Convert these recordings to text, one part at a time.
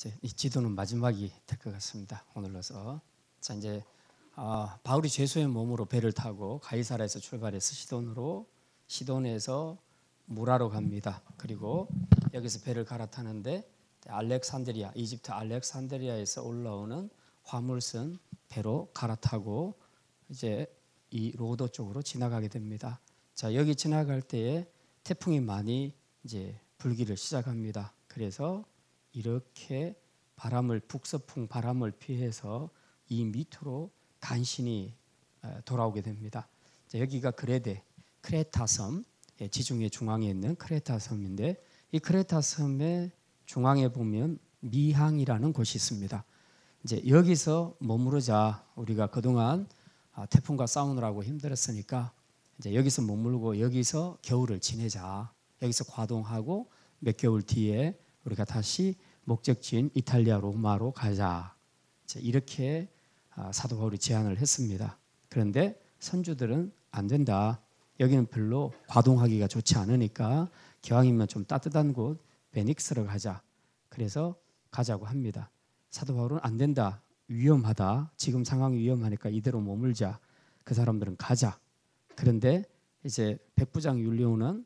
이제 이 지도는 마지막이 될 것 같습니다. 오늘로서. 자, 이제 바울이 죄수의 몸으로 배를 타고 가이사라에서 출발해서 시돈에서 무라로 갑니다. 그리고 여기서 배를 갈아타는데 알렉산드리아, 이집트 알렉산드리아에서 올라오는 화물선 배로 갈아타고 이제 이 로도 쪽으로 지나가게 됩니다. 자, 여기 지나갈 때에 태풍이 많이 이제 불기를 시작합니다. 그래서 이렇게 북서풍 바람을 피해서 이 밑으로 간신히 돌아오게 됩니다. 자, 여기가 크레타 섬, 지중해 중앙에 있는 크레타 섬인데 이 크레타 섬의 중앙에 보면 미항이라는 곳이 있습니다. 이제 여기서 머무르자. 우리가 그동안 태풍과 싸우느라고 힘들었으니까 이제 여기서 머물고 여기서 겨울을 지내자. 여기서 과동하고 몇 개월 뒤에 우리가 다시 목적지인 이탈리아 로마로 가자. 이렇게 사도 바울이 제안을 했습니다. 그런데 선주들은 안 된다. 여기는 별로 과동하기가 좋지 않으니까 기왕이면 좀 따뜻한 곳 베닉스로 가자. 그래서 가자고 합니다. 사도 바울은 안 된다. 위험하다. 지금 상황이 위험하니까 이대로 머물자. 그 사람들은 가자. 그런데 이제 백부장 율리오는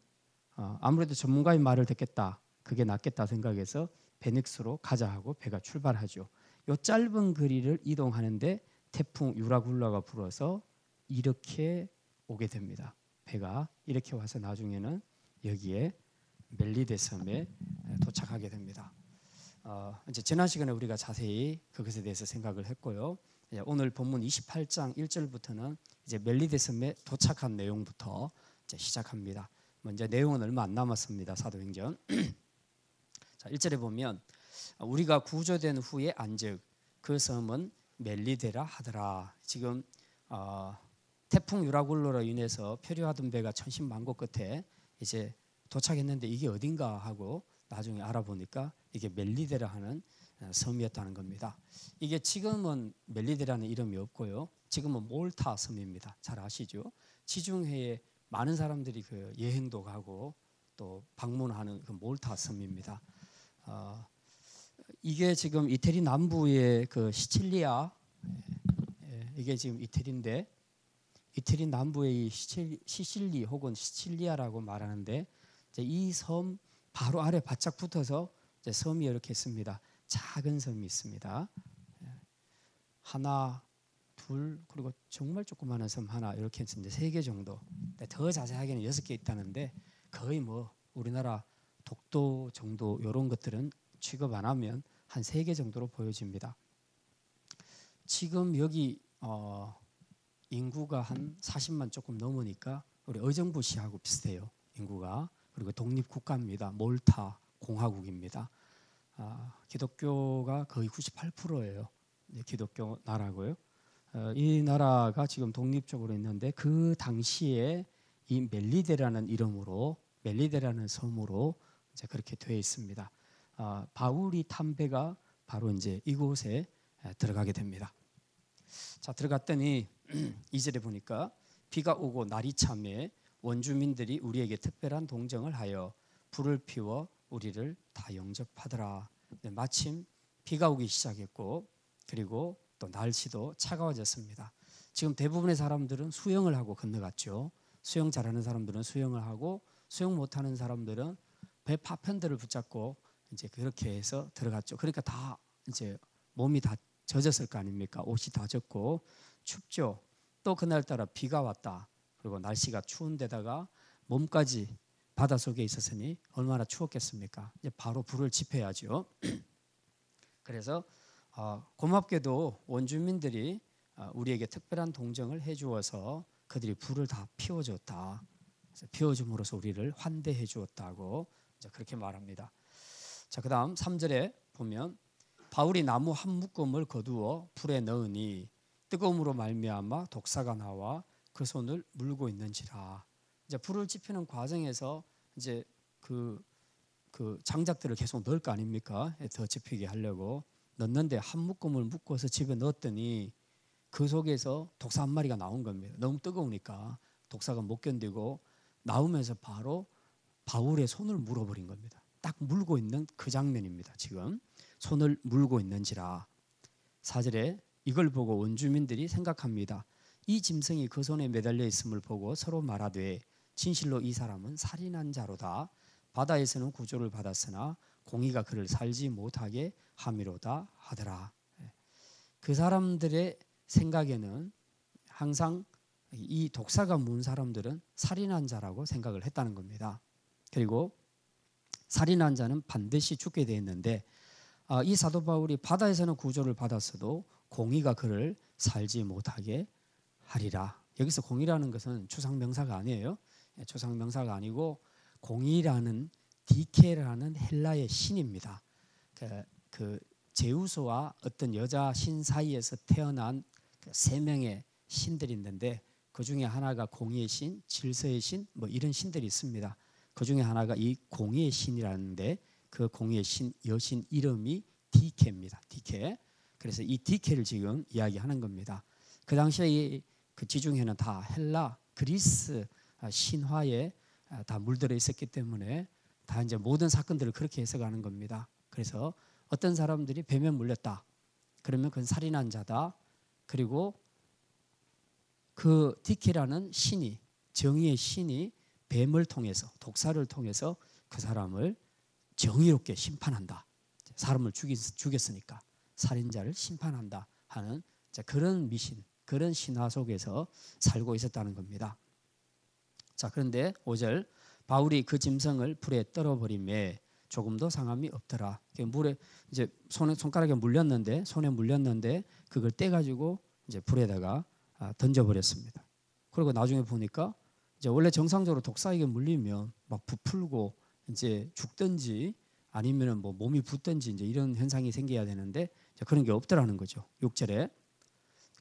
아무래도 전문가의 말을 듣겠다. 그게 낫겠다 생각해서 베닉스로 가자 하고 배가 출발하죠. 이 짧은 거리를 이동하는데 태풍 유라굴라가 불어서 이렇게 오게 됩니다. 배가 이렇게 와서 나중에는 여기에 멜리데 섬에 도착하게 됩니다. 이제 지난 시간에 우리가 자세히 그것에 대해서 생각을 했고요. 오늘 본문 28장 1절부터는 이제 멜리데 섬에 도착한 내용부터 이제 시작합니다. 먼저 내용은 얼마 안 남았습니다. 사도행전. 자, 1절에 보면 우리가 구조된 후에 안즉 그 섬은 멜리데라 하더라. 지금 태풍 유라굴로로 인해서 표류하던 배가 천신만고 끝에 이제 도착했는데 이게 어딘가 하고 나중에 알아보니까 이게 멜리데라 하는 섬이었다는 겁니다. 이게 지금은 멜리데라는 이름이 없고요. 지금은 몰타 섬입니다. 잘 아시죠? 지중해에 많은 사람들이 그 여행도 가고 또 방문하는 그 몰타 섬입니다. 이게 지금 이태리 남부의 그 시칠리아, 이게 지금 이태리인데 이태리 남부의 시실리 혹은 시칠리아라고 말하는데 이 섬 바로 아래 바짝 붙어서 섬이 이렇게 있습니다. 작은 섬이 있습니다. 하나, 둘, 그리고 정말 조그마한 섬 하나 이렇게 해서 이제 3개 정도. 더 자세하게는 6개 있다는데 거의 뭐 우리나라 독도 정도 이런 것들은 취급 안 하면 한 3개 정도로 보여집니다. 지금 여기 인구가 한 40만 조금 넘으니까 우리 의정부시하고 비슷해요. 인구가. 그리고 독립국가입니다. 몰타 공화국입니다. 기독교가 거의 98%예요. 기독교 나라고요. 이 나라가 지금 독립적으로 있는데 그 당시에 이 멜리데라는 이름으로 멜리데라는 섬으로 이제 그렇게 되어 있습니다. 바울이 탄 배가 바로 이제 이곳에 들어가게 됩니다. 자, 들어갔더니 2절에 보니까 비가 오고 날이 참에 원주민들이 우리에게 특별한 동정을 하여 불을 피워 우리를 다 영접하더라. 마침 비가 오기 시작했고 그리고 또 날씨도 차가워졌습니다. 지금 대부분의 사람들은 수영을 하고 건너갔죠. 수영 잘하는 사람들은 수영을 하고 수영 못하는 사람들은 배 파편들을 붙잡고 이제 그렇게 해서 들어갔죠. 그러니까 다 이제 몸이 다 젖었을 거 아닙니까? 옷이 다 젖고 춥죠. 또 그날따라 비가 왔다. 그리고 날씨가 추운 데다가 몸까지 바닷속에 있었으니 얼마나 추웠겠습니까? 이제 바로 불을 지펴야죠. 그래서 고맙게도 원주민들이 우리에게 특별한 동정을 해주어서 그들이 불을 다 피워줬다. 피워줌으로써 우리를 환대해 주었다고 이제 그렇게 말합니다. 자, 그다음 3절에 보면 바울이 나무 한 묶음을 거두어 불에 넣으니 뜨거움으로 말미암아 독사가 나와 그 손을 물고 있는지라. 이제 불을 지피는 과정에서 이제 그 장작들을 계속 넣을 거 아닙니까? 더 지피게 하려고 넣는데 한 묶음을 묶어서 집에 넣었더니 그 속에서 독사 한 마리가 나온 겁니다. 너무 뜨거우니까 독사가 못 견디고 나오면서 바로 바울의 손을 물어버린 겁니다. 딱 물고 있는 그 장면입니다. 지금 손을 물고 있는지라. 4절에 이걸 보고 원주민들이 생각합니다. 이 짐승이 그 손에 매달려 있음을 보고 서로 말하되 진실로 이 사람은 살인한 자로다. 바다에서는 구조를 받았으나 공의가 그를 살지 못하게 함이로다 하더라. 그 사람들의 생각에는 항상 이 독사가 문 사람들은 살인한 자라고 생각을 했다는 겁니다. 그리고 살인한 자는 반드시 죽게 되어 있는데 이 사도 바울이 바다에서는 구조를 받았어도 공의가 그를 살지 못하게 하리라. 여기서 공의라는 것은 추상명사가 아니에요. 추상명사가 아니고 공의라는 디케라는 헬라의 신입니다. 그 제우스와 어떤 여자 신 사이에서 태어난 세 명의 신들이 있는데 그 중에 하나가 공의의 신, 질서의 신, 뭐 이런 신들이 있습니다. 그 중에 하나가 이 공의의 신이라는데 그 공의의 신 여신 이름이 디케입니다. 디케. 그래서 이 디케를 지금 이야기하는 겁니다. 그 당시에 그 지중해는 다 헬라, 그리스 신화에 다 물들어 있었기 때문에 다 이제 모든 사건들을 그렇게 해석하는 겁니다. 그래서 어떤 사람들이 뱀에 물렸다. 그러면 그건 살인한 자다. 그리고 그 디케라는 신이 정의의 신이 뱀을 통해서 독사를 통해서 그 사람을 정의롭게 심판한다. 사람을 죽였으니까 살인자를 심판한다 하는 그런 미신, 그런 신화 속에서 살고 있었다는 겁니다. 자, 그런데 5절 바울이 그 짐승을 불에 떨어버림에 조금도 상함이 없더라. 물에 이제 손가락에 물렸는데 손에 물렸는데 그걸 떼가지고 이제 불에다가 던져버렸습니다. 그리고 나중에 보니까 이제 원래 정상적으로 독사에게 물리면 막 부풀고 이제 죽든지 아니면은 뭐 몸이 붓든지 이제 이런 현상이 생겨야 되는데 그런 게 없더라는 거죠. 6절에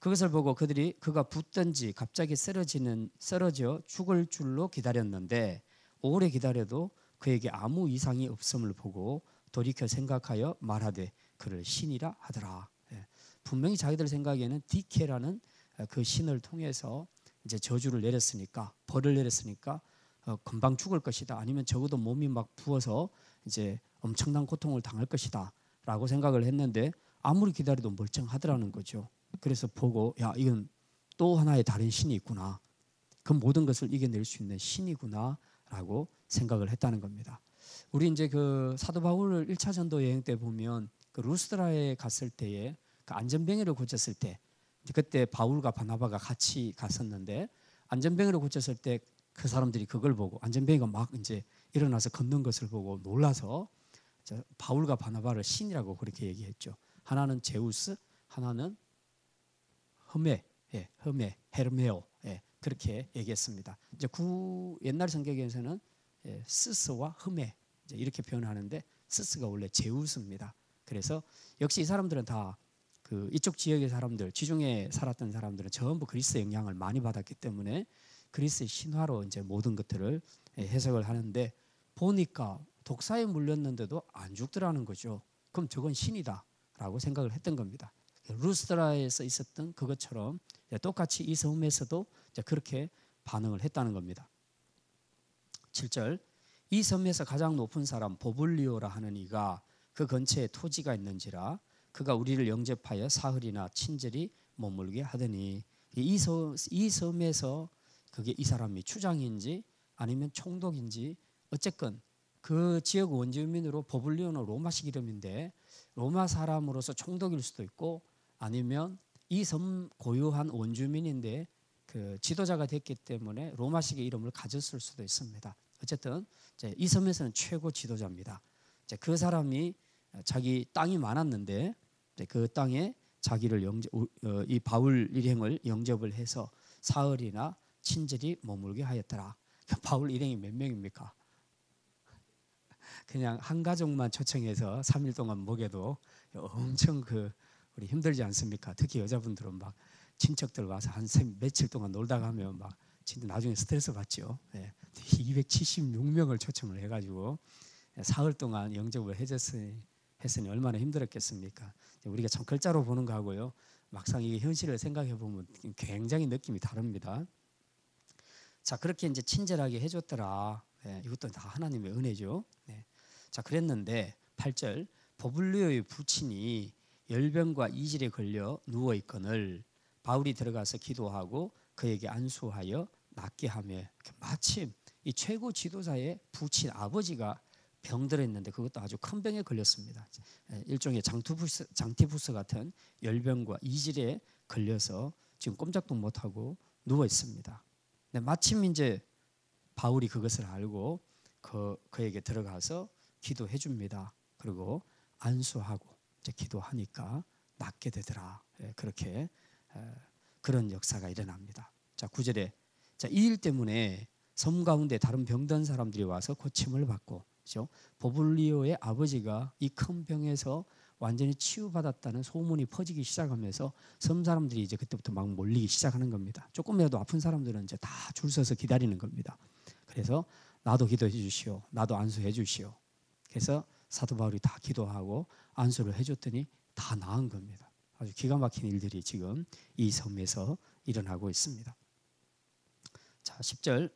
그것을 보고 그들이 그가 붓든지 갑자기 쓰러져 죽을 줄로 기다렸는데 오래 기다려도 그에게 아무 이상이 없음을 보고 돌이켜 생각하여 말하되 그를 신이라 하더라. 분명히 자기들 생각에는 디케라는 그 신을 통해서 이제 저주를 내렸으니까 벌을 내렸으니까 금방 죽을 것이다. 아니면 적어도 몸이 막 부어서 이제 엄청난 고통을 당할 것이다라고 생각을 했는데 아무리 기다려도 멀쩡하더라는 거죠. 그래서 보고 야 이건 또 하나의 다른 신이 있구나. 그 모든 것을 이겨낼 수 있는 신이구나라고 생각을 했다는 겁니다. 우리 이제 그 사도 바울을 1차 전도 여행 때 보면 그 루스드라에 갔을 때에 그 안전병이를 고쳤을 때 그때 바울과 바나바가 같이 갔었는데 안전병이를 고쳤을 때 그 사람들이 그걸 보고 안전병이가 막 이제 일어나서 걷는 것을 보고 놀라서 바울과 바나바를 신이라고 그렇게 얘기했죠. 하나는 제우스, 하나는 허메, 헤르메오, 그렇게 얘기했습니다. 이제 옛날 성경에서는 스스와 허메 이렇게 표현하는데 스스가 원래 제우스입니다. 그래서 역시 이 사람들은 다 그 이쪽 지역의 사람들, 지중해 살았던 사람들은 전부 그리스 영향을 많이 받았기 때문에 그리스의 신화로 이제 모든 것들을 해석을 하는데 보니까 독사에 물렸는데도 안 죽더라는 거죠. 그럼 저건 신이다라고 생각을 했던 겁니다. 루스드라에서 있었던 그것처럼 똑같이 이 섬에서도 그렇게 반응을 했다는 겁니다. 7절 이 섬에서 가장 높은 사람 보블리오라 하는 이가 그 근처에 토지가 있는지라 그가 우리를 영접하여 사흘이나 친절히 머물게 하더니 이 섬에서 그게 이 사람이 추장인지 아니면 총독인지 어쨌건 그 지역 원주민으로 보블리오는 로마식 이름인데 로마 사람으로서 총독일 수도 있고 아니면 이 섬 고유한 원주민인데 그 지도자가 됐기 때문에 로마식의 이름을 가졌을 수도 있습니다. 어쨌든 이 섬에서는 최고 지도자입니다. 그 사람이 자기 땅이 많았는데 그 땅에 자기를 이 바울 일행을 영접을 해서 사흘이나 친절히 머물게 하였더라. 바울 일행이 몇 명입니까? 그냥 한 가족만 초청해서 3일 동안 먹여도 엄청 우리 힘들지 않습니까? 특히 여자분들은 막 친척들 와서 한 며칠 동안 놀다 가면 막 진짜 나중에 스트레스 받죠. 276명을 초청을 해가지고 사흘 동안 영접을 했으니 얼마나 힘들었겠습니까? 우리가 참 글자로 보는 거하고요. 막상 이게 현실을 생각해 보면 굉장히 느낌이 다릅니다. 자, 그렇게 이제 친절하게 해줬더라. 이것도 다 하나님의 은혜죠. 자, 그랬는데 8절 보블리오의 부친이 열병과 이질에 걸려 누워 있거늘 바울이 들어가서 기도하고 그에게 안수하여 낫게 하며, 마침 이 최고 지도자의 부친 아버지가 병들었는데 그것도 아주 큰 병에 걸렸습니다. 일종의 장티푸스 같은 열병과 이질에 걸려서 지금 꼼짝도 못하고 누워 있습니다. 근데 마침 이제 바울이 그것을 알고 그에게 들어가서 기도해 줍니다. 그리고 안수하고 이제 기도하니까 낫게 되더라. 그렇게 그런 역사가 일어납니다. 자, 9절에 이 일 때문에 섬 가운데 다른 병든 사람들이 와서 고침을 받고, 그렇죠? 보블리오의 아버지가 이 큰 병에서 완전히 치유받았다는 소문이 퍼지기 시작하면서 섬 사람들이 이제 그때부터 막 몰리기 시작하는 겁니다. 조금이라도 아픈 사람들은 이제 다 줄 서서 기다리는 겁니다. 그래서 나도 기도해 주시오, 나도 안수해 주시오. 그래서 사도 바울이 다 기도하고 안수를 해줬더니 다 나은 겁니다. 아주 기가 막힌 일들이 지금 이 섬에서 일어나고 있습니다. 자, 10절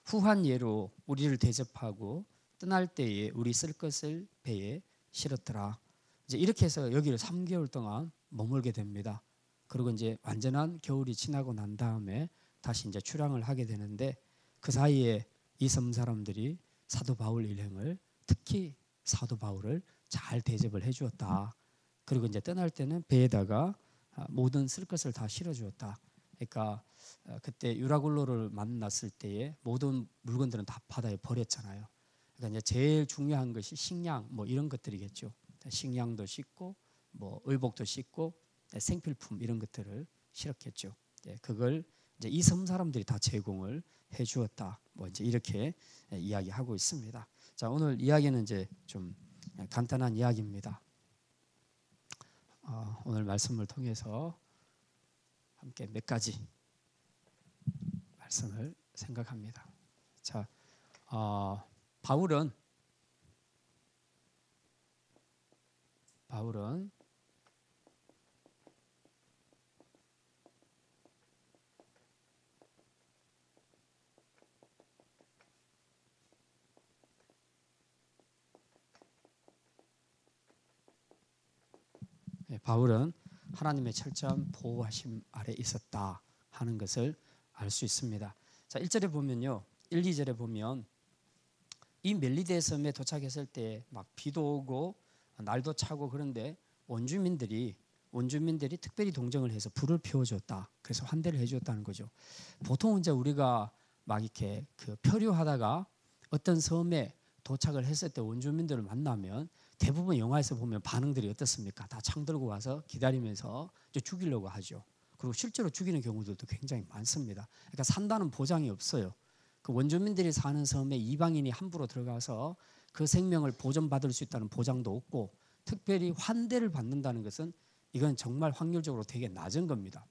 후한 예로 우리를 대접하고 떠날 때에 우리 쓸 것을 배에 실었더라. 이제 이렇게 해서 여기를 3개월 동안 머물게 됩니다. 그리고 이제 완전한 겨울이 지나고 난 다음에 다시 이제 출항을 하게 되는데, 그 사이에 이 섬 사람들이 사도 바울 일행을, 특히 사도 바울을 잘 대접을 해 주었다. 그리고 이제 떠날 때는 배에다가 모든 쓸 것을 다 실어 주었다. 그러니까 그때 유라굴로를 만났을 때에 모든 물건들은 다 바다에 버렸잖아요. 그러니까 이제 제일 중요한 것이 식량 뭐 이런 것들이겠죠. 식량도 싣고 뭐 의복도 싣고 생필품 이런 것들을 실었겠죠. 그걸 이제 이 섬 사람들이 다 제공을 해 주었다. 뭐 이제 이렇게 이야기하고 있습니다. 자, 오늘 이야기는 이제 좀 간단한 이야기입니다. 오늘 말씀을 통해서 함께 몇 가지 말씀을 생각합니다. 자, 바울은 하나님의 철저한 보호하심 아래 있었다 하는 것을 알 수 있습니다. 자, 1절에 보면요, 1, 2절에 보면 이 멜리데 섬에 도착했을 때 막 비도 오고 날도 차고, 그런데 원주민들이 특별히 동정을 해서 불을 피워줬다. 그래서 환대를 해줬다는 거죠. 보통 이제 우리가 막 이렇게 표류하다가 어떤 섬에 도착을 했을 때 원주민들을 만나면 대부분 영화에서 보면 반응들이 어떻습니까? 다 창 들고 와서 기다리면서 이제 죽이려고 하죠. 그리고 실제로 죽이는 경우들도 굉장히 많습니다. 그러니까 산다는 보장이 없어요. 그 원주민들이 사는 섬에 이방인이 함부로 들어가서 그 생명을 보존받을 수 있다는 보장도 없고, 특별히 환대를 받는다는 것은 이건 정말 확률적으로 되게 낮은 겁니다.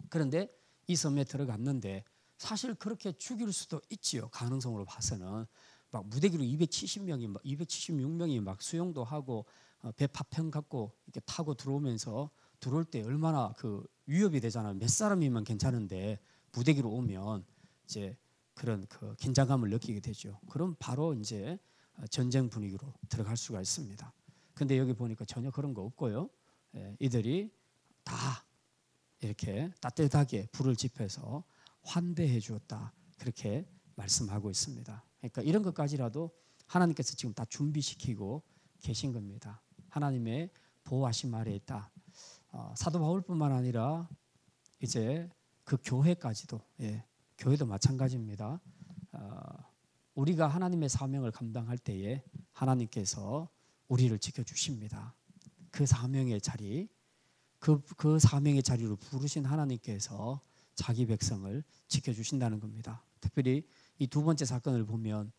그런데 이 섬에 들어갔는데 사실 그렇게 죽일 수도 있지요. 가능성으로 봐서는 막 무대기로 276명이 막 수영도 하고 배 파편 갖고 이렇게 타고 들어오면서 들어올 때 얼마나 그 위협이 되잖아요. 몇 사람이면 괜찮은데 무대기로 오면 이제 그런 그 긴장감을 느끼게 되죠. 그럼 바로 이제 전쟁 분위기로 들어갈 수가 있습니다. 근데 여기 보니까 전혀 그런 거 없고요. 이들이 다 이렇게 따뜻하게 불을 지펴서 환대해 주었다. 그렇게 말씀하고 있습니다. 그러니까 이런 것까지라도 하나님께서 지금 다 준비시키고 계신 겁니다. 하나님의 보호하심 아래 있다. 사도 바울뿐만 아니라 이제 그 교회까지도, 교회도 마찬가지입니다. 우리가 하나님의 사명을 감당할 때에 하나님께서 우리를 지켜주십니다. 그 사명의 자리, 그 사명의 자리로 부르신 하나님께서 자기 백성을 지켜주신다는 겁니다. 특별히 이 두 번째 사건을 보면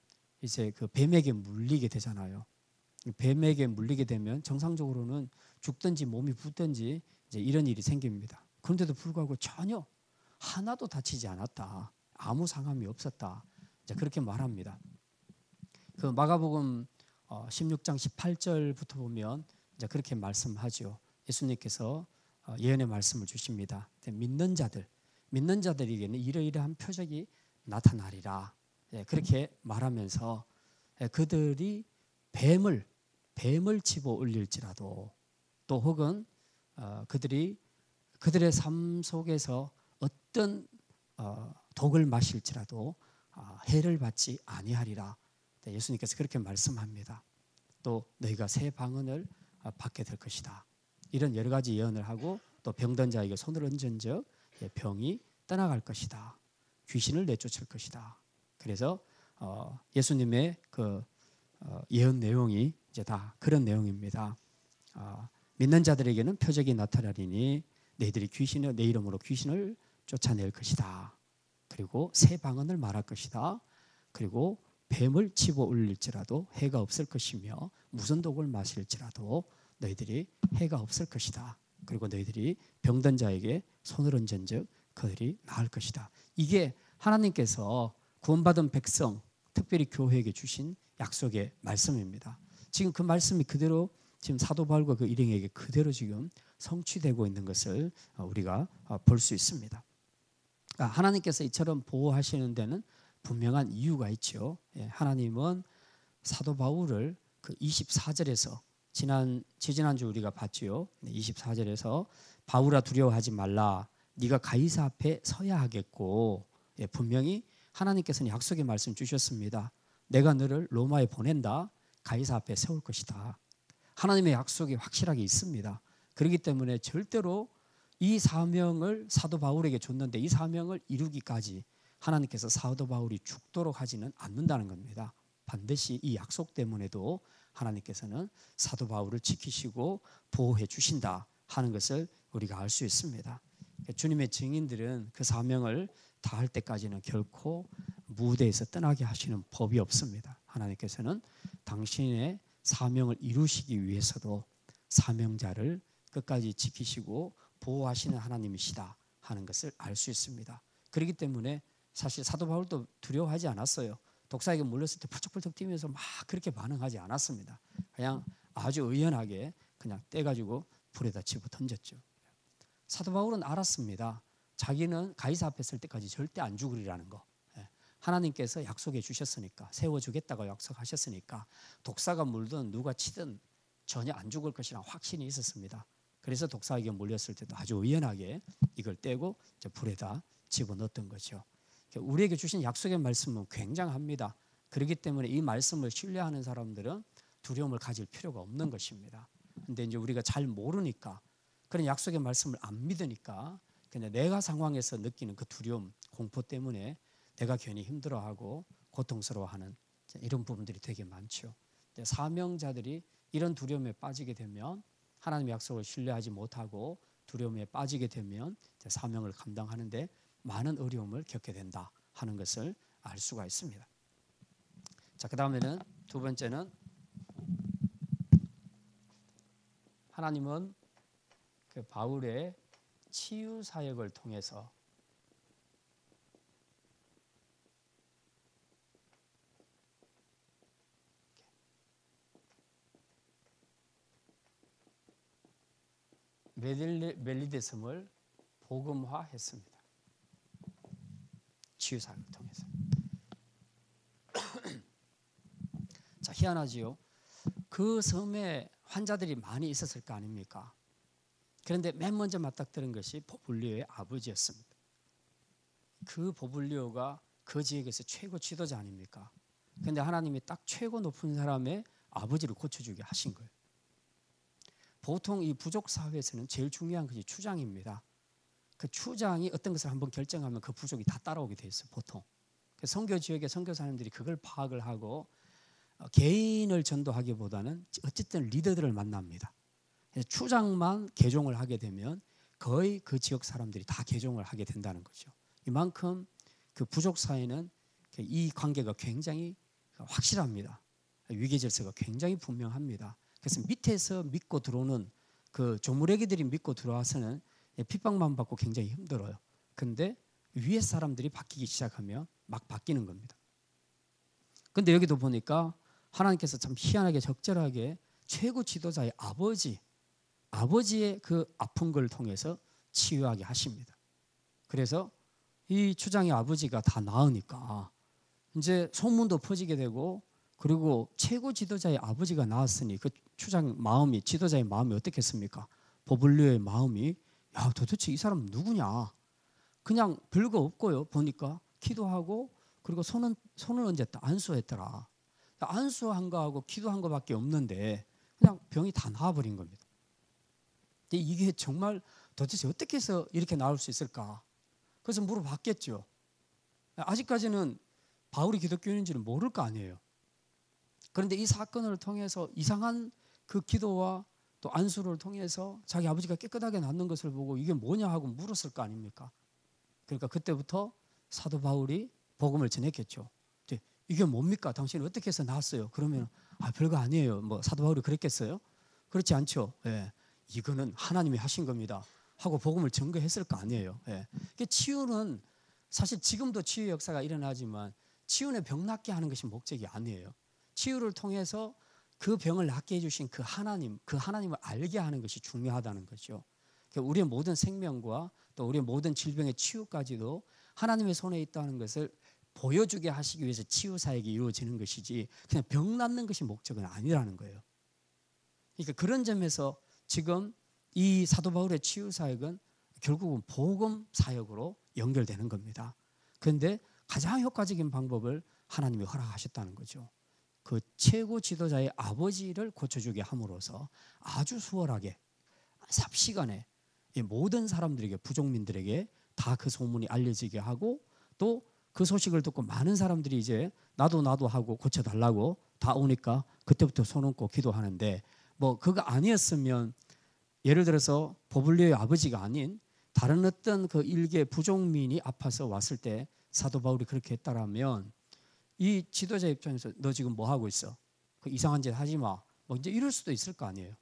이제 그 뱀에게 물리게 되잖아요. 뱀에게 물리게 되면 정상적으로는 죽든지 몸이 붓든지 이제 이런 일이 생깁니다. 그런데도 불구하고 전혀 하나도 다치지 않았다. 아무 상함이 없었다. 이제 그렇게 말합니다. 그 마가복음 16장 18절부터 보면 이제 그렇게 말씀하죠. 예수님께서 예언의 말씀을 주십니다. 믿는 자들에게는 이러이러한 표적이 나타나리라. 그렇게 말하면서 그들이 뱀을 뱀을 집어 올릴지라도, 또 혹은 그들의 삶 속에서 어떤 독을 마실지라도 해를 받지 아니하리라. 예수님께서 그렇게 말씀합니다. 또 너희가 새 방언을 받게 될 것이다. 이런 여러 가지 예언을 하고, 또 병든 자에게 손을 얹은즉 병이 떠나갈 것이다. 귀신을 내쫓을 것이다. 그래서 예수님의 그 예언 내용이 이제 다 그런 내용입니다. 믿는 자들에게는 표적이 나타나리니 너희들이 내 이름으로 귀신을 쫓아낼 것이다. 그리고 새 방언을 말할 것이다. 그리고 뱀을 집어 올릴지라도 해가 없을 것이며 무슨 독을 마실지라도 너희들이 해가 없을 것이다. 그리고 너희들이 병든 자에게 손을 얹은즉 그들이 나을 것이다. 이게 하나님께서 구원받은 백성, 특별히 교회에게 주신 약속의 말씀입니다. 지금 그 말씀이 그대로 지금 사도 바울과 그 일행에게 그대로 지금 성취되고 있는 것을 우리가 볼 수 있습니다. 하나님께서 이처럼 보호하시는 데는 분명한 이유가 있죠. 하나님은 사도 바울을 그 24절에서 지난주 우리가 봤죠. 24절에서 바울아 두려워하지 말라. 네가 가이사 앞에 서야 하겠고, 분명히 하나님께서는 약속의 말씀 주셨습니다. 내가 너를 로마에 보낸다. 가이사 앞에 세울 것이다. 하나님의 약속이 확실하게 있습니다. 그렇기 때문에 절대로 이 사명을 사도 바울에게 줬는데 이 사명을 이루기까지 하나님께서 사도 바울이 죽도록 하지는 않는다는 겁니다. 반드시 이 약속 때문에도 하나님께서는 사도 바울을 지키시고 보호해 주신다 하는 것을 우리가 알 수 있습니다. 주님의 증인들은 그 사명을 다할 때까지는 결코 무대에서 떠나게 하시는 법이 없습니다. 하나님께서는 당신의 사명을 이루시기 위해서도 사명자를 끝까지 지키시고 보호하시는 하나님이시다 하는 것을 알 수 있습니다. 그렇기 때문에 사실 사도 바울도 두려워하지 않았어요. 독사에게 물렸을 때 펄쩍펄쩍 뛰면서 막 그렇게 반응하지 않았습니다. 그냥 아주 의연하게 그냥 떼가지고 불에다 집어 던졌죠. 사도 바울은 알았습니다. 자기는 가이사 앞에 설 때까지 절대 안 죽으리라는 거. 하나님께서 약속해 주셨으니까, 세워주겠다고 약속하셨으니까 독사가 물든 누가 치든 전혀 안 죽을 것이라는 확신이 있었습니다. 그래서 독사에게 물렸을 때도 아주 의연하게 이걸 떼고 이제 불에다 집어넣었던 거죠. 우리에게 주신 약속의 말씀은 굉장합니다. 그렇기 때문에 이 말씀을 신뢰하는 사람들은 두려움을 가질 필요가 없는 것입니다. 그런데 이제 우리가 잘 모르니까, 그런 약속의 말씀을 안 믿으니까 그냥 내가 상황에서 느끼는 그 두려움, 공포 때문에 내가 괜히 힘들어하고 고통스러워하는 이런 부분들이 되게 많죠. 사명자들이 이런 두려움에 빠지게 되면, 하나님의 약속을 신뢰하지 못하고 두려움에 빠지게 되면 사명을 감당하는데 많은 어려움을 겪게 된다 하는 것을 알 수가 있습니다. 자, 그 다음에는 두 번째는, 하나님은 그 바울의 치유 사역을 통해서 멜리데섬을 복음화했습니다. 치유 사역을 통해서. 자, 희한하지요. 그 섬에 환자들이 많이 있었을 거 아닙니까? 그런데 맨 먼저 맞닥뜨린 것이 보블리오의 아버지였습니다. 그 보블리오가 그 지역에서 최고 지도자 아닙니까? 그런데 하나님이 딱 최고 높은 사람의 아버지를 고쳐주게 하신 거예요. 보통 이 부족 사회에서는 제일 중요한 것이 추장입니다. 그 추장이 어떤 것을 한번 결정하면 그 부족이 다 따라오게 돼 있어요, 보통. 선교 지역의 선교사님들이 그걸 파악을 하고 개인을 전도하기보다는 어쨌든 리더들을 만납니다. 추장만 개종을 하게 되면 거의 그 지역 사람들이 다 개종을 하게 된다는 거죠. 이만큼 그 부족 사회는 이 관계가 굉장히 확실합니다. 위계 질서가 굉장히 분명합니다. 그래서 밑에서 믿고 들어오는 그 조무래기들이 믿고 들어와서는 핍박만 받고 굉장히 힘들어요. 근데 위에 사람들이 바뀌기 시작하면 막 바뀌는 겁니다. 근데 여기도 보니까 하나님께서 참 희한하게 적절하게 최고 지도자의 아버지의 그 아픈 걸 통해서 치유하게 하십니다. 그래서 이 추장의 아버지가 다 나으니까 이제 소문도 퍼지게 되고, 그리고 최고 지도자의 아버지가 나왔으니 그 추장 마음이, 지도자의 마음이 어떻겠습니까? 보블리오의 마음이, 야, 도대체 이 사람 누구냐? 그냥 별거 없고요. 보니까 기도하고 그리고 손을 얹었다. 안수했더라. 안수한 거하고 기도한 거밖에 없는데 그냥 병이 다 나아버린 겁니다. 이게 정말 도대체 어떻게 해서 이렇게 나올 수 있을까? 그래서 물어봤겠죠. 아직까지는 바울이 기독교인인지는 모를 거 아니에요. 그런데 이 사건을 통해서 이상한 그 기도와 또 안수를 통해서 자기 아버지가 깨끗하게 낫는 것을 보고 이게 뭐냐 하고 물었을 거 아닙니까? 그러니까 그때부터 사도 바울이 복음을 전했겠죠. 이게 뭡니까? 당신이 어떻게 해서 나았어요? 그러면 별거 아니에요. 뭐 사도 바울이 그랬겠어요? 그렇지 않죠. 예. 이거는 하나님이 하신 겁니다 하고 복음을 전거했을 거 아니에요. 예. 치유는 사실 지금도 치유 역사가 일어나지만 치유는 병 낫게 하는 것이 목적이 아니에요. 치유를 통해서 그 병을 낫게 해주신 그 하나님을 알게 하는 것이 중요하다는 거죠. 우리의 모든 생명과 또 우리의 모든 질병의 치유까지도 하나님의 손에 있다는 것을 보여주게 하시기 위해서 치유 사역이 이루어지는 것이지 그냥 병 낫는 것이 목적은 아니라는 거예요. 그러니까 그런 점에서 지금 이 사도 바울의 치유 사역은 결국은 복음 사역으로 연결되는 겁니다. 그런데 가장 효과적인 방법을 하나님이 허락하셨다는 거죠. 그 최고 지도자의 아버지를 고쳐주게 함으로써 아주 수월하게 삽시간에 모든 사람들에게, 부족민들에게 다 그 소문이 알려지게 하고 또 그 소식을 듣고 많은 사람들이 이제 나도 하고 고쳐달라고 다 오니까 그때부터 손 얹고 기도하는데, 뭐 그거 아니었으면 예를 들어서 보블리오의 아버지가 아닌 다른 어떤 그 일개 부족민이 아파서 왔을 때 사도 바울이 그렇게 했다라면 이 지도자 입장에서 너 지금 뭐 하고 있어? 그 이상한 짓 하지 마. 뭐 이제 이럴 수도 있을 거 아니에요.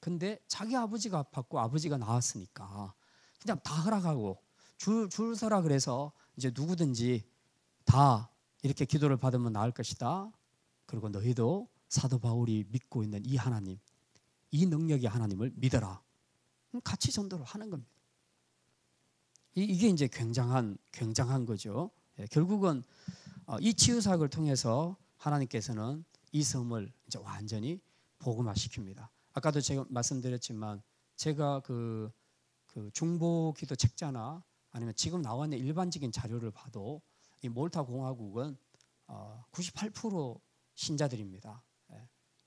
근데 자기 아버지가 아팠고 아버지가 나았으니까 그냥 다 허락하고 줄 서라 그래서 이제 누구든지 다 이렇게 기도를 받으면 나을 것이다. 그리고 너희도 사도 바울이 믿고 있는 이 하나님, 이 능력의 하나님을 믿어라. 같이 전도를 하는 겁니다. 이게 이제 굉장한 거죠. 결국은 이 치유사역을 통해서 하나님께서는 이 섬을 이제 완전히 복음화시킵니다. 아까도 제가 말씀드렸지만 제가 그 중보 기도 책자나 아니면 지금 나와 있는 일반적인 자료를 봐도 이 몰타 공화국은 98% 신자들입니다.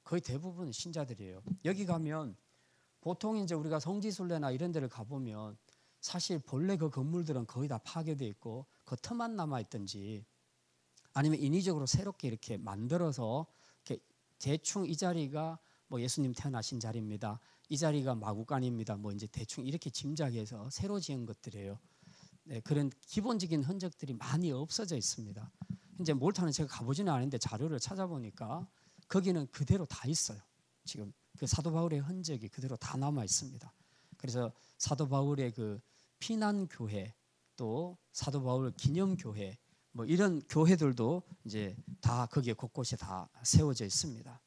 거의 대부분 신자들이에요. 여기 가면 보통 이제 우리가 성지순례나 이런 데를 가보면 사실 본래 그 건물들은 거의 다 파괴되어 있고 그 틈만 남아 있든지 아니면 인위적으로 새롭게 이렇게 만들어서 이렇게 대충 이 자리가 뭐 예수님 태어나신 자리입니다. 이 자리가 마구간입니다. 뭐 이제 대충 이렇게 짐작해서 새로 지은 것들이에요. 네, 그런 기본적인 흔적들이 많이 없어져 있습니다. 이제 몰타는 제가 가보지는 않은데 자료를 찾아보니까 거기는 그대로 다 있어요. 지금 그 사도 바울의 흔적이 그대로 다 남아 있습니다. 그래서 사도 바울의 그 피난 교회 또 사도 바울 기념 교회 뭐 이런 교회들도 이제 다 거기에 곳곳에 다 세워져 있습니다.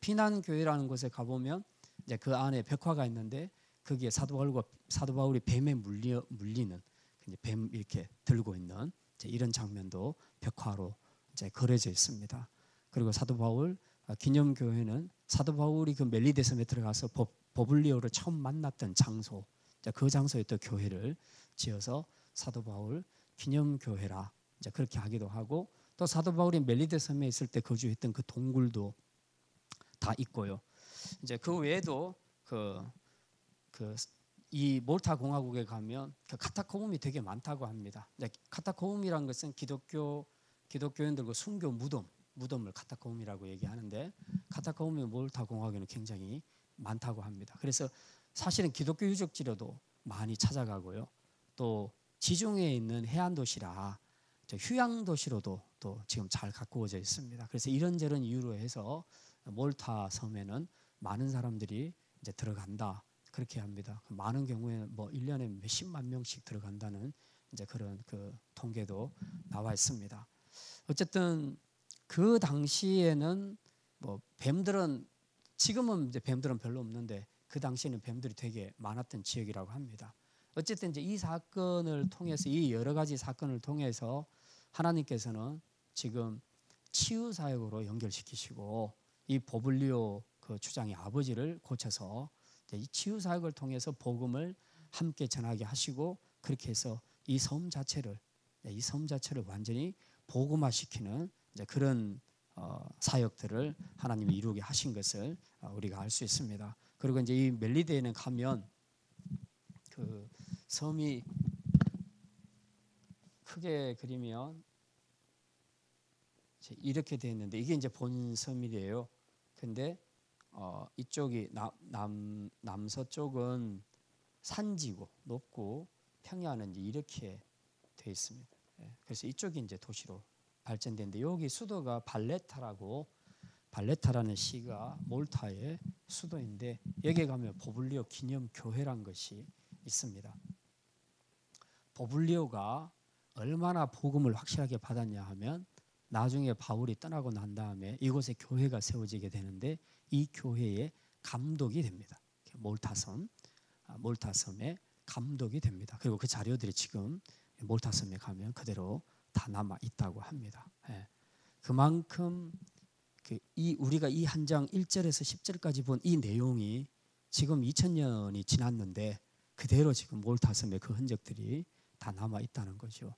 피난 교회라는 곳에 가보면 이제 그 안에 벽화가 있는데 거기에 사도 바울이 뱀에 물리는 이제 뱀 이렇게 들고 있는 이런 장면도 벽화로 이제 그려져 있습니다. 그리고 사도 바울 기념 교회는 사도 바울이 그 멜리데 섬에 들어가서 보블리오를 처음 만났던 장소, 그 장소에 또 교회를 지어서 사도 바울 기념 교회라 이제 그렇게 하기도 하고, 또 사도 바울이 멜리데 섬에 있을 때 거주했던 그 동굴도 다 있고요. 이제 그 외에도 이 몰타 공화국에 가면 그 카타콤이 되게 많다고 합니다. 카타콤이란 것은 기독교인들과 순교 무덤을 카타콤이라고 얘기하는데 카타콤이 몰타 공화국에는 굉장히 많다고 합니다. 그래서 사실은 기독교 유적지로도 많이 찾아가고요. 또 지중해에 있는 해안 도시라 휴양 도시로도 또 지금 잘 가꾸어져 있습니다. 그래서 이런저런 이유로 해서 몰타 섬에는 많은 사람들이 이제 들어간다. 그렇게 합니다. 많은 경우에는 뭐 1년에 몇십만 명씩 들어간다는 이제 그런 그 통계도 나와 있습니다. 어쨌든 그 당시에는 뭐 뱀들은 지금은 이제 뱀들은 별로 없는데 그 당시에는 뱀들이 되게 많았던 지역이라고 합니다. 어쨌든 이제 이 사건을 통해서 이 여러 가지 사건을 통해서 하나님께서는 지금 치유 사역으로 연결시키시고 이 보블리오 그 주장의 아버지를 고쳐서 이 치유 사역을 통해서 복음을 함께 전하게 하시고 그렇게 해서 이 섬 자체를 완전히 복음화시키는 그런 사역들을 하나님이 이루게 하신 것을 우리가 알 수 있습니다. 그리고 이제 이 멜리데에는 가면 그 섬이 크게 그리면 이렇게 되어 있는데 이게 이제 본 섬이래요. 근데 이쪽이 남서쪽은 산지고 높고 평야는 이제 이렇게 되어 있습니다. 그래서 이쪽이 이제 도시로 발전되는데 여기 수도가 발레타라는 시가 몰타의 수도인데 여기에 가면 보블리오 기념교회란 것이 있습니다. 보블리오가 얼마나 복음을 확실하게 받았냐 하면 나중에 바울이 떠나고 난 다음에 이곳에 교회가 세워지게 되는데 이 교회의 감독이 됩니다. 몰타섬의 감독이 됩니다. 그리고 그 자료들이 지금 몰타섬에 가면 그대로 다 남아 있다고 합니다. 그만큼 우리가 이 한 장 1절에서 10절까지 본 이 내용이 지금 2000년이 지났는데 그대로 지금 몰타섬의 그 흔적들이 다 남아 있다는 거죠.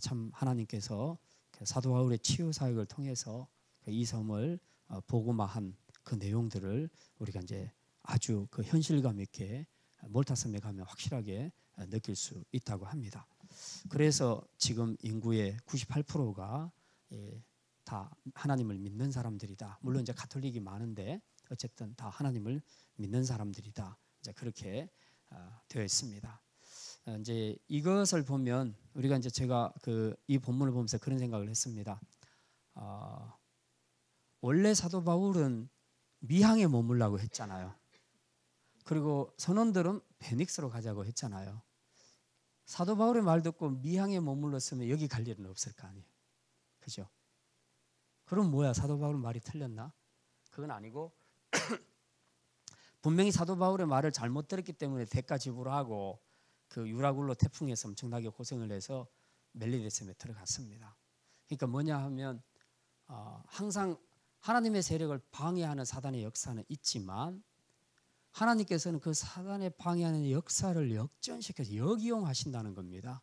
참 하나님께서 사도 바울의 치유 사역을 통해서 이 섬을 복음화한 그 내용들을 우리가 이제 아주 그 현실감 있게 몰타섬에 가면 확실하게 느낄 수 있다고 합니다. 그래서 지금 인구의 98%가 다 하나님을 믿는 사람들이다. 물론 이제 가톨릭이 많은데 어쨌든 다 하나님을 믿는 사람들이다. 이제 그렇게 되어 있습니다. 이제 이것을 보면 우리가 이제 제가 이 본문을 보면서 그런 생각을 했습니다. 원래 사도 바울은 미항에 머물라고 했잖아요. 그리고 선원들은 베닉스로 가자고 했잖아요. 사도 바울의 말 듣고 미항에 머물렀으면 여기 갈 일은 없을 거 아니에요. 그죠? 그럼 뭐야? 사도 바울 말이 틀렸나? 그건 아니고 분명히 사도 바울의 말을 잘못 들었기 때문에 대가 지불하고 그 유라굴로 태풍에서 엄청나게 고생을 해서 멜리데섬에 들어갔습니다. 그러니까 뭐냐 하면 항상 하나님의 세력을 방해하는 사단의 역사는 있지만 하나님께서는 그 사단의 방해하는 역사를 역전시켜서 역이용하신다는 겁니다.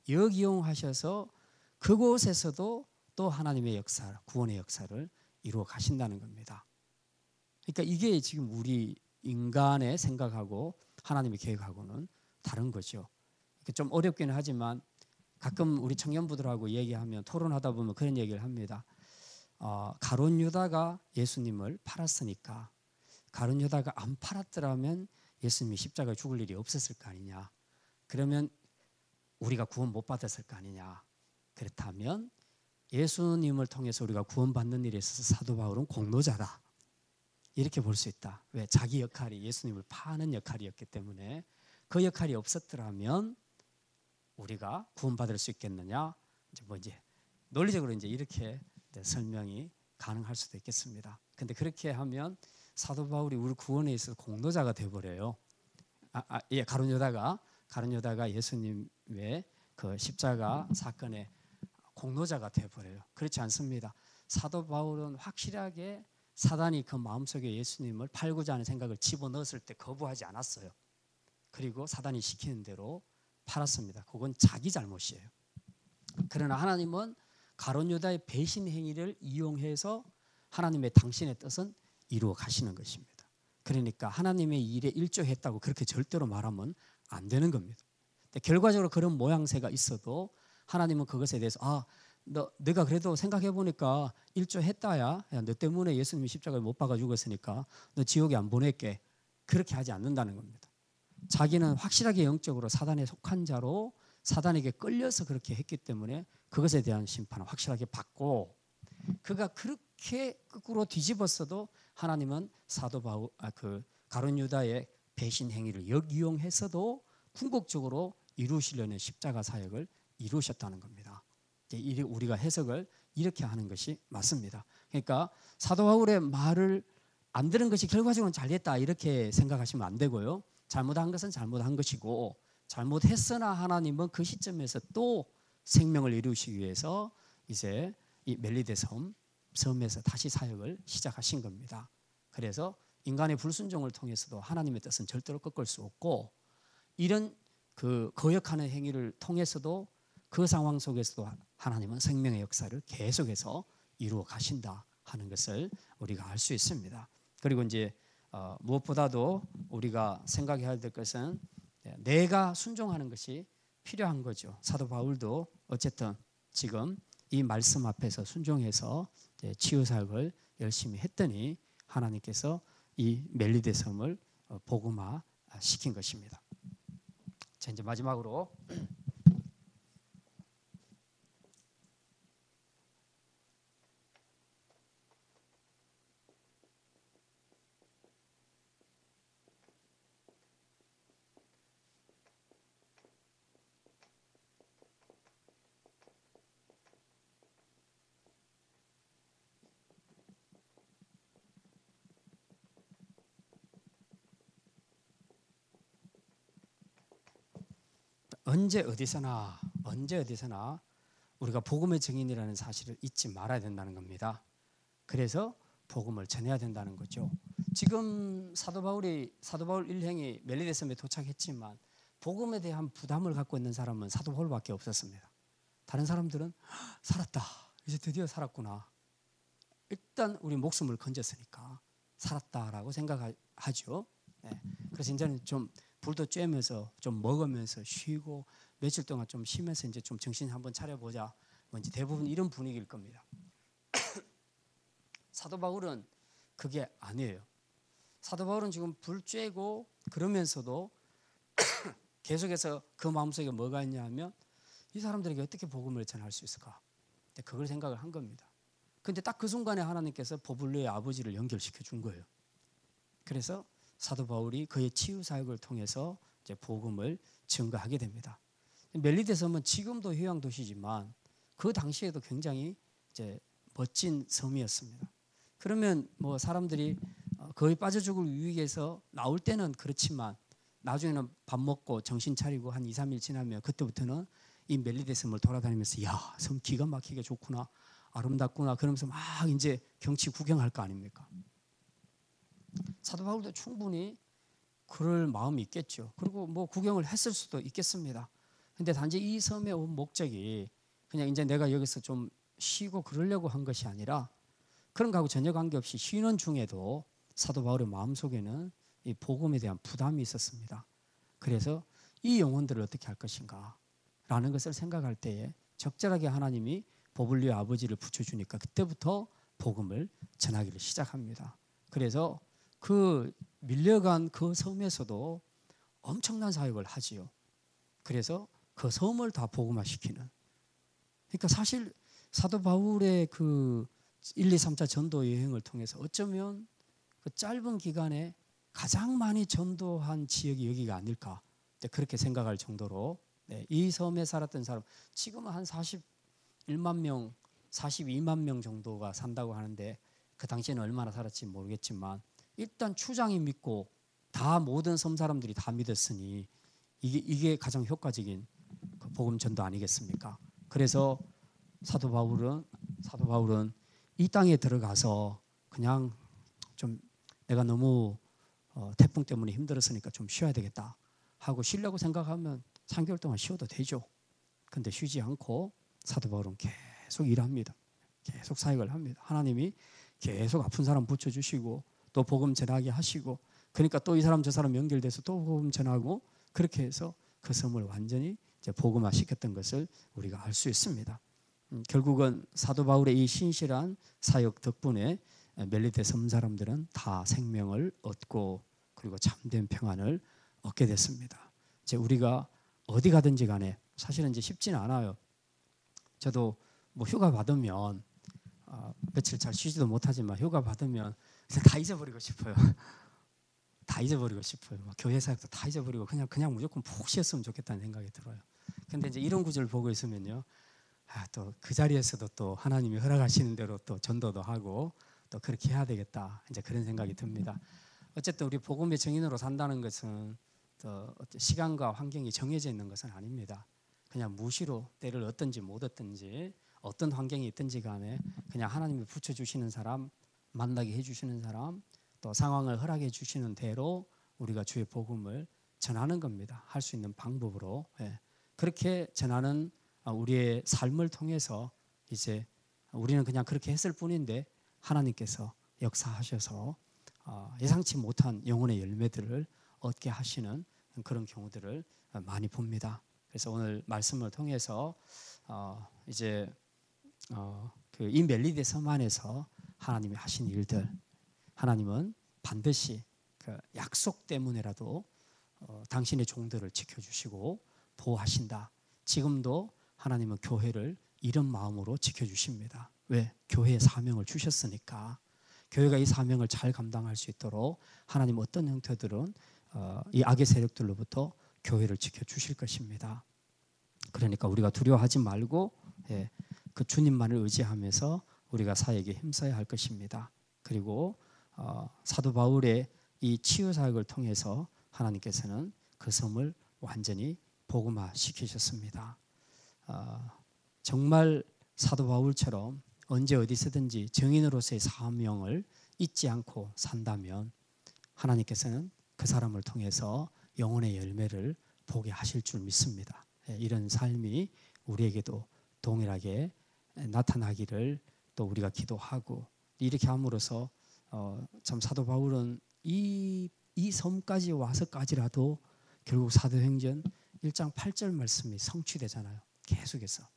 역이용하셔서 그곳에서도 또 하나님의 역사, 구원의 역사를 이루어 가신다는 겁니다. 그러니까 이게 지금 우리 인간의 생각하고 하나님의 계획하고는 다른 거죠. 좀 어렵기는 하지만 가끔 우리 청년부들하고 얘기하면 토론하다 보면 그런 얘기를 합니다. 가룟 유다가 예수님을 팔았으니까 가룟 유다가 안 팔았더라면 예수님이 십자가에 죽을 일이 없었을 거 아니냐. 그러면 우리가 구원 못 받았을 거 아니냐. 그렇다면 예수님을 통해서 우리가 구원받는 일에 있어서 사도 바울은 공로자다. 이렇게 볼 수 있다. 왜? 자기 역할이 예수님을 파는 역할이었기 때문에 그 역할이 없었더라면 우리가 구원받을 수 있겠느냐? 이제 논리적으로 이제 이렇게 설명이 가능할 수도 있겠습니다. 근데 그렇게 하면 사도 바울이 우리 구원에 있어서 공로자가 되어버려요. 가룟 유다가 예수님의 그 십자가 사건의 공로자가 되어버려요. 그렇지 않습니다. 사도 바울은 확실하게 사단이 그 마음속에 예수님을 팔고자 하는 생각을 집어넣었을 때 거부하지 않았어요. 그리고 사단이 시키는 대로 팔았습니다. 그건 자기 잘못이에요. 그러나 하나님은 가룟 유다의 배신 행위를 이용해서 하나님의 당신의 뜻은 이루어 가시는 것입니다. 그러니까 하나님의 일에 일조했다고 그렇게 절대로 말하면 안 되는 겁니다. 결과적으로 그런 모양새가 있어도 하나님은 그것에 대해서 내가 그래도 생각해보니까 일조했다야. 너 때문에 예수님이 십자가에 못 박아 죽었으니까 너 지옥에 안 보낼게. 그렇게 하지 않는다는 겁니다. 자기는 확실하게 영적으로 사단에 속한 자로 사단에게 끌려서 그렇게 했기 때문에 그것에 대한 심판을 확실하게 받고 그가 그렇게 거꾸로 뒤집었어도 하나님은 사도 바울 가룟 유다의 배신 행위를 역이용해서도 궁극적으로 이루시려는 십자가 사역을 이루셨다는 겁니다. 우리가 해석을 이렇게 하는 것이 맞습니다. 그러니까 사도 바울의 말을 안 들은 것이 결과적으로 잘했다 이렇게 생각하시면 안 되고요. 잘못한 것은 잘못한 것이고 잘못했으나 하나님은 그 시점에서 또 생명을 이루시기 위해서 이제 이 멜리데 섬 섬에서 다시 사역을 시작하신 겁니다. 그래서 인간의 불순종을 통해서도 하나님의 뜻은 절대로 꺾을 수 없고, 이런 그 거역하는 행위를 통해서도 그 상황 속에서도 하나님은 생명의 역사를 계속해서 이루어 가신다 하는 것을 우리가 알 수 있습니다. 그리고 이제 무엇보다도 우리가 생각해야 될 것은 내가 순종하는 것이 필요한 거죠. 사도 바울도 어쨌든 지금 이 말씀 앞에서 순종해서 치유 사역을 열심히 했더니 하나님께서 이 멜리데 섬을 복음화 시킨 것입니다. 자, 이제 마지막으로 언제 어디서나 우리가 복음의 증인이라는 사실을 잊지 말아야 된다는 겁니다. 그래서 복음을 전해야 된다는 거죠. 지금 사도 바울 일행이 멜리데 섬에 도착했지만 복음에 대한 부담을 갖고 있는 사람은 사도 바울밖에 없었습니다. 다른 사람들은 살았다, 이제 드디어 살았구나, 일단 우리 목숨을 건졌으니까 살았다라고 생각하죠. 네. 그래서 이제는 좀 불도 쬐면서 좀 먹으면서 쉬고 며칠 동안 좀 쉬면서 이제 좀 정신 한번 차려보자, 뭔지 대부분 이런 분위기일 겁니다. 사도 바울은 그게 아니에요. 사도 바울은 지금 불 쬐고 그러면서도 계속해서 그 마음속에 뭐가 있냐면 이 사람들에게 어떻게 복음을 전할 수 있을까, 그걸 생각을 한 겁니다. 근데 딱 그 순간에 하나님께서 보블로의 아버지를 연결시켜 준 거예요. 그래서 사도 바울이 그의 치유 사역을 통해서 이제 복음을 증거하게 됩니다. 멜리데 섬은 지금도 휴양 도시지만 그 당시에도 굉장히 이제 멋진 섬이었습니다. 그러면 뭐 사람들이 거의 빠져 죽을 위기에서 나올 때는 그렇지만 나중에는 밥 먹고 정신 차리고 한 2, 3일 지나면 그때부터는 이 멜리데 섬을 돌아다니면서 야, 섬 기가 막히게 좋구나, 아름답구나, 그러면서 막 이제 경치 구경할 거 아닙니까? 사도 바울도 충분히 그럴 마음이 있겠죠. 그리고 뭐 구경을 했을 수도 있겠습니다. 근데 단지 이 섬에 온 목적이 그냥 이제 내가 여기서 좀 쉬고 그러려고 한 것이 아니라 그런 거하고 전혀 관계없이 쉬는 중에도 사도 바울의 마음속에는 이 복음에 대한 부담이 있었습니다. 그래서 이 영혼들을 어떻게 할 것인가 라는 것을 생각할 때에 적절하게 하나님이 보블리오 아버지를 붙여주니까 그때부터 복음을 전하기를 시작합니다. 그래서 그 밀려간 그 섬에서도 엄청난 사역을 하지요. 그래서 그 섬을 다 복음화시키는. 그러니까 사실 사도 바울의 그 1, 2, 3차 전도 여행을 통해서 어쩌면 그 짧은 기간에 가장 많이 전도한 지역이 여기가 아닐까, 그렇게 생각할 정도로 이 섬에 살았던 사람 지금은 한 41만 명, 42만 명 정도가 산다고 하는데 그 당시에는 얼마나 살았지 모르겠지만 일단 추장이 믿고 다 모든 섬 사람들이 다 믿었으니 이게 가장 효과적인 복음 전도 아니겠습니까? 그래서 사도 바울은 이 땅에 들어가서 그냥 좀 내가 너무 태풍 때문에 힘들었으니까 좀 쉬어야 되겠다 하고 쉬려고 생각하면 3개월 동안 쉬어도 되죠. 근데 쉬지 않고 사도 바울은 계속 일합니다. 계속 사역을 합니다. 하나님이 계속 아픈 사람 붙여주시고 또 복음 전하게 하시고, 그러니까 또 이 사람 저 사람 연결돼서 또 복음 전하고, 그렇게 해서 그 섬을 완전히 이제 복음화 시켰던 것을 우리가 알 수 있습니다. 결국은 사도 바울의 이 신실한 사역 덕분에 멜리데 섬 사람들은 다 생명을 얻고 그리고 참된 평안을 얻게 됐습니다. 이제 우리가 어디 가든지 간에 사실은 이제 쉽지는 않아요. 저도 뭐 휴가 받으면 며칠 잘 쉬지도 못하지만 휴가 받으면 다 잊어버리고 싶어요. 다 잊어버리고 싶어요. 교회 사역도 다 잊어버리고 그냥 무조건 푹 쉬었으면 좋겠다는 생각이 들어요. 근데 이제 이런 구절을 보고 있으면요, 또 그 자리에서도 또 하나님이 허락하시는 대로 또 전도도 하고 또 그렇게 해야 되겠다, 이제 그런 생각이 듭니다. 어쨌든 우리 복음의 증인으로 산다는 것은 또 시간과 환경이 정해져 있는 것은 아닙니다. 그냥 무시로 때를 얻든지 못 얻든지 어떤 환경이 있든지 간에 그냥 하나님이 붙여주시는 사람, 만나게 해주시는 사람, 또 상황을 허락해 주시는 대로 우리가 주의 복음을 전하는 겁니다. 할 수 있는 방법으로. 예. 그렇게 전하는 우리의 삶을 통해서 이제 우리는 그냥 그렇게 했을 뿐인데 하나님께서 역사하셔서 예상치 못한 영혼의 열매들을 얻게 하시는 그런 경우들을 많이 봅니다. 그래서 오늘 말씀을 통해서 이제 이 멜리데 섬 안에서 하나님이 하신 일들, 하나님은 반드시 그 약속 때문에라도 당신의 종들을 지켜주시고 보호하신다. 지금도 하나님은 교회를 이런 마음으로 지켜주십니다. 왜? 교회에 사명을 주셨으니까. 교회가 이 사명을 잘 감당할 수 있도록 하나님 어떤 형태들은 이 악의 세력들로부터 교회를 지켜주실 것입니다. 그러니까 우리가 두려워하지 말고 그 주님만을 의지하면서 우리가 사역에 힘써야 할 것입니다. 그리고 사도 바울의 이 치유 사역을 통해서 하나님께서는 그 섬을 완전히 복음화 시키셨습니다. 정말 사도 바울처럼 언제 어디서든지 증인으로서의 사명을 잊지 않고 산다면 하나님께서는 그 사람을 통해서 영혼의 열매를 보게 하실 줄 믿습니다. 이런 삶이 우리에게도 동일하게 나타나기를 또 우리가 기도하고 이렇게 함으로써 참 사도 바울은 이 섬까지 와서까지라도 결국 사도행전 1장 8절 말씀이 성취되잖아요. 계속해서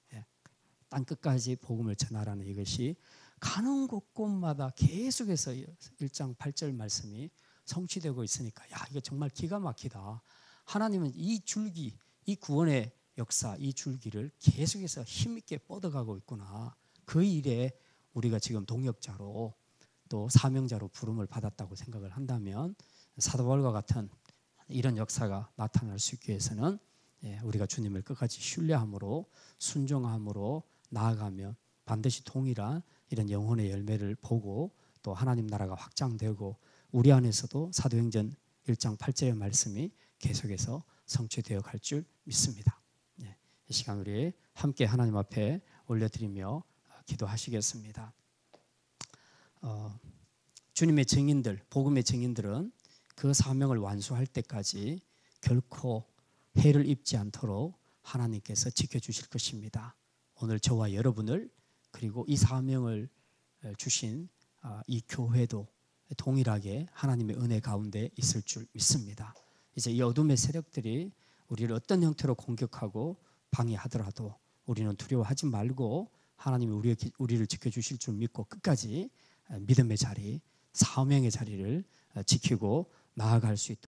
땅 끝까지 복음을 전하라는 이것이 가는 곳곳마다 계속해서 1장 8절 말씀이 성취되고 있으니까 야 이거 정말 기가 막히다. 하나님은 이 줄기, 이 구원의 역사, 이 줄기를 계속해서 힘있게 뻗어가고 있구나. 그 일에 우리가 지금 동역자로 또 사명자로 부름을 받았다고 생각을 한다면 사도 바울과 같은 이런 역사가 나타날 수 있기 위해서는 우리가 주님을 끝까지 신뢰함으로 순종함으로 나아가면 반드시 동일한 이런 영혼의 열매를 보고 또 하나님 나라가 확장되고 우리 안에서도 사도행전 1장 8절의 말씀이 계속해서 성취되어 갈 줄 믿습니다. 이 시간 우리 함께 하나님 앞에 올려드리며 기도하시겠습니다. 주님의 증인들, 복음의 증인들은 그 사명을 완수할 때까지 결코 해를 입지 않도록 하나님께서 지켜주실 것입니다. 오늘 저와 여러분을 그리고 이 사명을 주신 이 교회도 동일하게 하나님의 은혜 가운데 있을 줄 믿습니다. 이제 이 어둠의 세력들이 우리를 어떤 형태로 공격하고 방해하더라도 우리는 두려워하지 말고 하나님이 우리를 지켜주실 줄 믿고 끝까지 믿음의 자리, 사명의 자리를 지키고 나아갈 수 있도록